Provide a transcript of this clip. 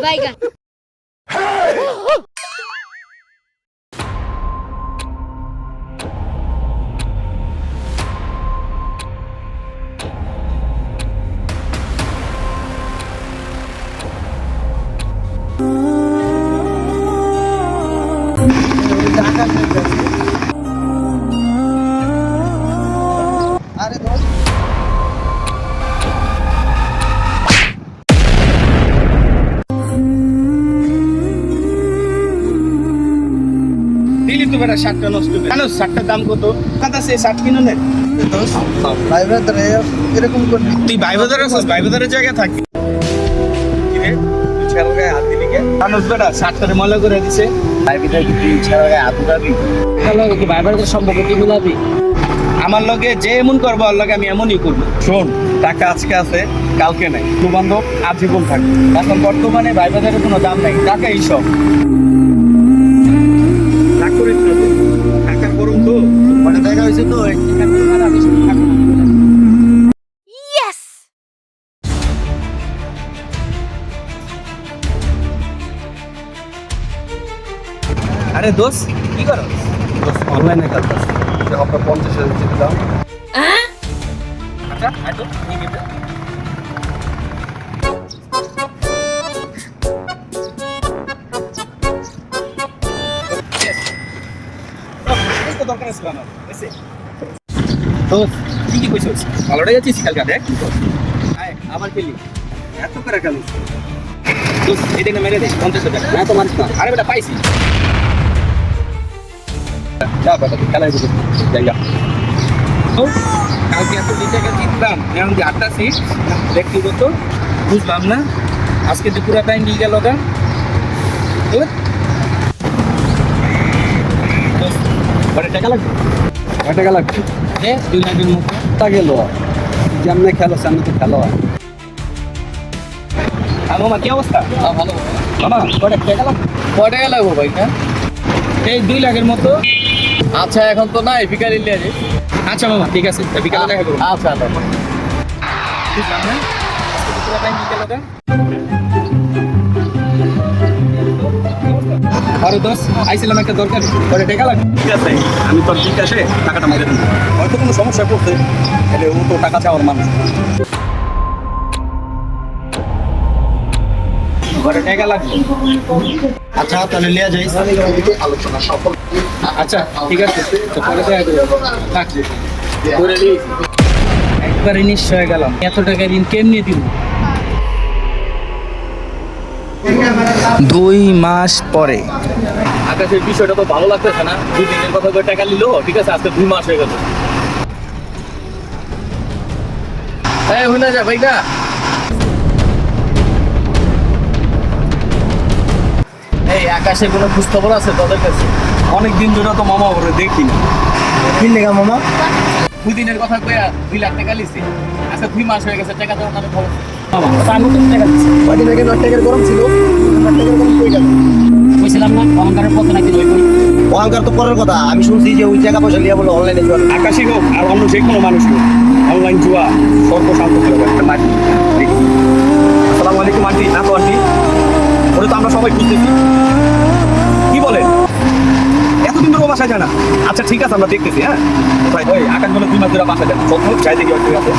বাইগান। আরে দোস্ত দিলি তো বেটা শার্টটা নষ্ট করে জানো শার্টটার দাম কত কথা সে শার্ট কিনো নে দোস্ত ভাই ব্রাদার এরকম করবি তুই ভাই বাজারে আছিস ভাই বাজারের জায়গায় থাকি কিরে তুই ছেড়ে গায়ে হাত দিলি কে জানোস বেটা শার্টটারে ময়লা করে দিছে ভাই বিদায় তুই ছেড়ে গায়ে হাত উঠাবি কি ভাই ব্রাদার সম্পর্ক কি মিলাবি? আমার লগে যে এমন করবো ওর লগে আমি এমনই করবো শোন টাকা আজকে আছে কালকে নাই বন্ধু বান্ধব আজীবন থাকবে এখন বর্তমানে ভাই বাজারের কোনো দাম নাই টাকাই সব রাগ করিস না তো টাকার গরম তো মানে দেখা হয়েছে তো ইয়েস। আরে দোস্ত কি করো অনলাইনে কাজ আছে যে আমরা 50,000 দিতে দাও আচ্ছা আয় তো নিয়ে গেবে দরকার আছে আমার এসে তো কি কি কইছস ভালোটাই আছিস কালকে দেখ আয় আবার খেলি এত করে গেল দোস্ত এই দিনে মেরে দে 50,000 টাকা না তো মানিস না। আরে বেটা পাইছি যা বেটা তুই খেলাই বুঝে জায়গা তো কালকে এত টাকা জিতলাম এখন যে 8টা সিট ব্যক্তিগত বুঝলাম না আজকে যে পুরো টাইম নিয়ে গেল গা বড় টাকা লাগবে কয় টাকা লাগবে এ 2 লাখের মতো তা গেল যেমনে খেলো সামনে তো খেলো আর মামা কি অবস্থা ভালো মামা কটা টাকা লাগবে কয় টাকা লাগবো ভাই না? এই 2 লাখের মতো আচ্ছা এখন তো নাই বিকালে নিয়ে যাই। আচ্ছা মামা ঠিক আছে বিকালে দেখা করবো আচ্ছা আচ্ছা। বুঝলাম না আজকে যে পুরো টাইম নিয়ে গেল গা আরে দোষ আইছিলাম একটা দরকার পরে টাকা লাগবে ঠিক আছে আমি তোর বিকাশে টাকাটা মাইরে দেবো হয়তো কোনো সমস্যা পড়ছে তাহলে ও তো টাকা চাওয়ার মানুষ ঘরে টাকা লাগবে আচ্ছা তাহলে লিয়া যাই আলোচনা সফল আচ্ছা ঠিক আছে তো পরে দেখা করবো রাখছি করে দিই একবারে নিশ্চয় হয়ে গেলাম এত টাকা ঋণ কেমনি দিব 2 মাস পরে আকাশের বিষয়টা তো ভালো লাগতেছে না, 2 দিনের কথা করে টাকা নিলো, ঠিক আছে আজকে 2 মাস হয়ে গেল। হ্যাঁ হয়ে যা ভাই না এই আকাশে কোনো খোঁজ খবর আছে তোদের কাছে? অনেকদিন ধরে তো মামা ওরে দেখি না কি লেগা মামা 2 দিনের কথা কইয়া 2 লাখ টাকা লিছি, আজকে 2 মাস হয়ে গেছে, টাকা দেওয়ার নামে খবর মামা তো আমি তো টাকা দিচ্ছি কয়দিন আগে 9 টাকার গরম ছিল 9 টাকার গরম কই গেল কইছিলাম না অহংকারের পথে নাকি লই কই। অহংকার তো পরের কথা আমি শুনছি যে ওই টাকা পয়সা লিয়া বলে অনলাইনে জোয়ার আকাশই হোক আর অন্য যে কোনো মানুষ হোক অনলাইন জুয়া সর্বশান্ত করে দেয় একটা মাটি আসসালামু আলাইকুম আন্টি না তো আন্টি ওটা তো আমরা সবাই বুঝতেছি কি বলেন এতদিন ধরে ও বাসায় যায় না আচ্ছা ঠিক আছে আমরা দেখতেছি হ্যাঁ কোথায় ওই আকাশ বলে 2 মাস ধরে বাসায় যায় চল যাই দেখি ঠিক আছে